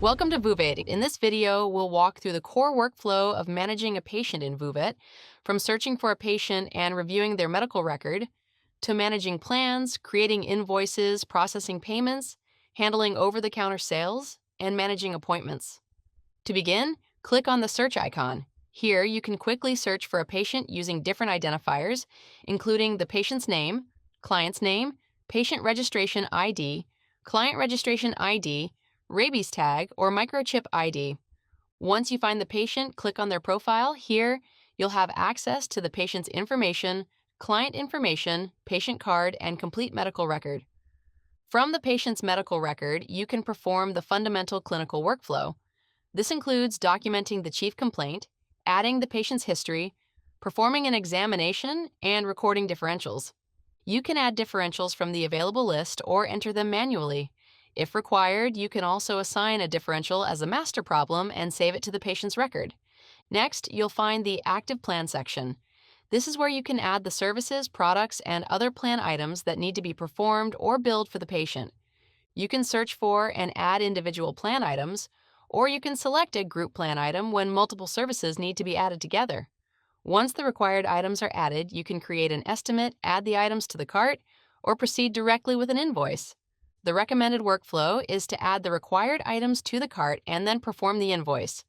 Welcome to Woovet. In this video, we'll walk through the core workflow of managing a patient in Woovet, from searching for a patient and reviewing their medical record, to managing plans, creating invoices, processing payments, handling over-the-counter sales, and managing appointments. To begin, click on the search icon. Here, you can quickly search for a patient using different identifiers, including the patient's name, client's name, patient registration ID, client registration ID, rabies tag, or microchip ID. Once you find the patient, click on their profile. Here, you'll have access to the patient's information, client information, patient card, and complete medical record. From the patient's medical record, you can perform the fundamental clinical workflow. This includes documenting the chief complaint, adding the patient's history, performing an examination, and recording differentials. You can add differentials from the available list or enter them manually. If required, you can also assign a differential as a master problem and save it to the patient's record. Next, you'll find the Active Plan section. This is where you can add the services, products, and other plan items that need to be performed or billed for the patient. You can search for and add individual plan items, or you can select a group plan item when multiple services need to be added together. Once the required items are added, you can create an estimate, add the items to the cart, or proceed directly with an invoice. The recommended workflow is to add the required items to the cart and then perform the invoice.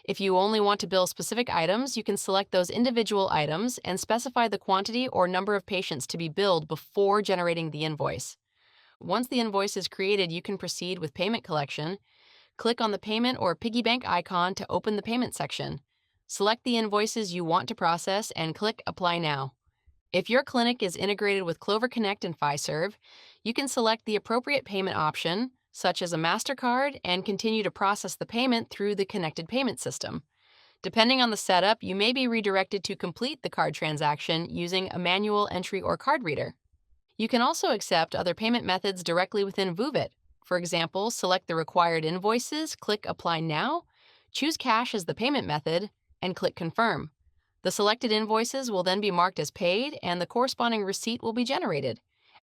If you only want to bill specific items, you can select those individual items and specify the quantity or number of patients to be billed before generating the invoice. Once the invoice is created, you can proceed with payment collection. Click on the payment or piggy bank icon to open the payment section. Select the invoices you want to process and click Apply Now. If your clinic is integrated with Clover Connect and Fiserv, you can select the appropriate payment option, such as a MasterCard, and continue to process the payment through the connected payment system. Depending on the setup, you may be redirected to complete the card transaction using a manual entry or card reader. You can also accept other payment methods directly within Woovet. For example, select the required invoices, click Apply Now, choose cash as the payment method, and click Confirm. The selected invoices will then be marked as paid, and the corresponding receipt will be generated.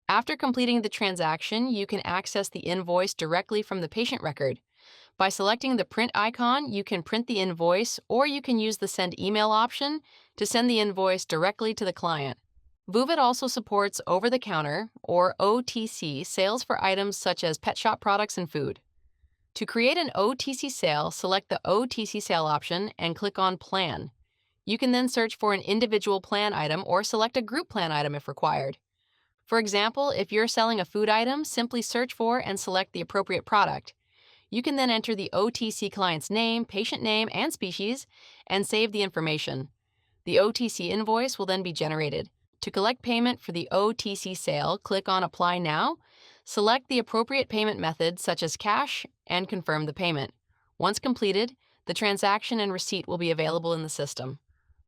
After completing the transaction, you can access the invoice directly from the patient record. By selecting the print icon, you can print the invoice, or you can use the send email option to send the invoice directly to the client. Woovet also supports over-the-counter, or OTC, sales for items such as pet shop products and food. To create an OTC sale, select the OTC sale option and click on Plan. You can then search for an individual plan item or select a group plan item if required. For example, if you're selling a food item, simply search for and select the appropriate product. You can then enter the OTC client's name, patient name, and species, and save the information. The OTC invoice will then be generated. To collect payment for the OTC sale, click on Apply Now, select the appropriate payment method such as cash, and confirm the payment. Once completed, the transaction and receipt will be available in the system.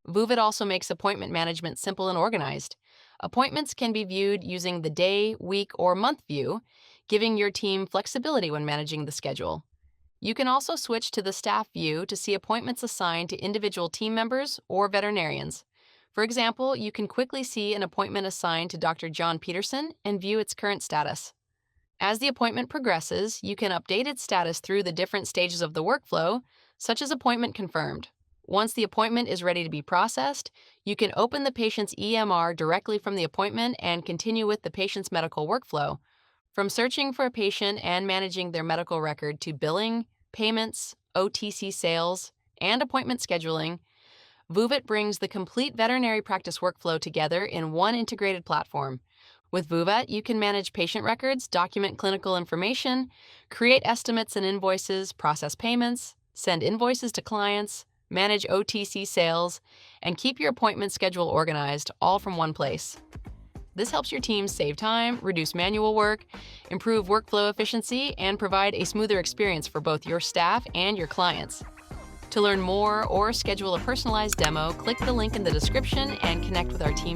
Woovet also makes appointment management simple and organized. Appointments can be viewed using the day, week, or month view, giving your team flexibility when managing the schedule. You can also switch to the staff view to see appointments assigned to individual team members or veterinarians. For example, you can quickly see an appointment assigned to Dr. John Peterson and view its current status. As the appointment progresses, you can update its status through the different stages of the workflow, such as appointment confirmed. Once the appointment is ready to be processed, you can open the patient's EMR directly from the appointment and continue with the patient's medical workflow. From searching for a patient and managing their medical record to billing, payments, OTC sales, and appointment scheduling, Woovet brings the complete veterinary practice workflow together in one integrated platform. With Woovet, you can manage patient records, document clinical information, create estimates and invoices, process payments, send invoices to clients, manage OTC sales, and keep your appointment schedule organized, all from one place. This helps your team save time, reduce manual work, improve workflow efficiency, and provide a smoother experience for both your staff and your clients. To learn more or schedule a personalized demo, click the link in the description and connect with our team today.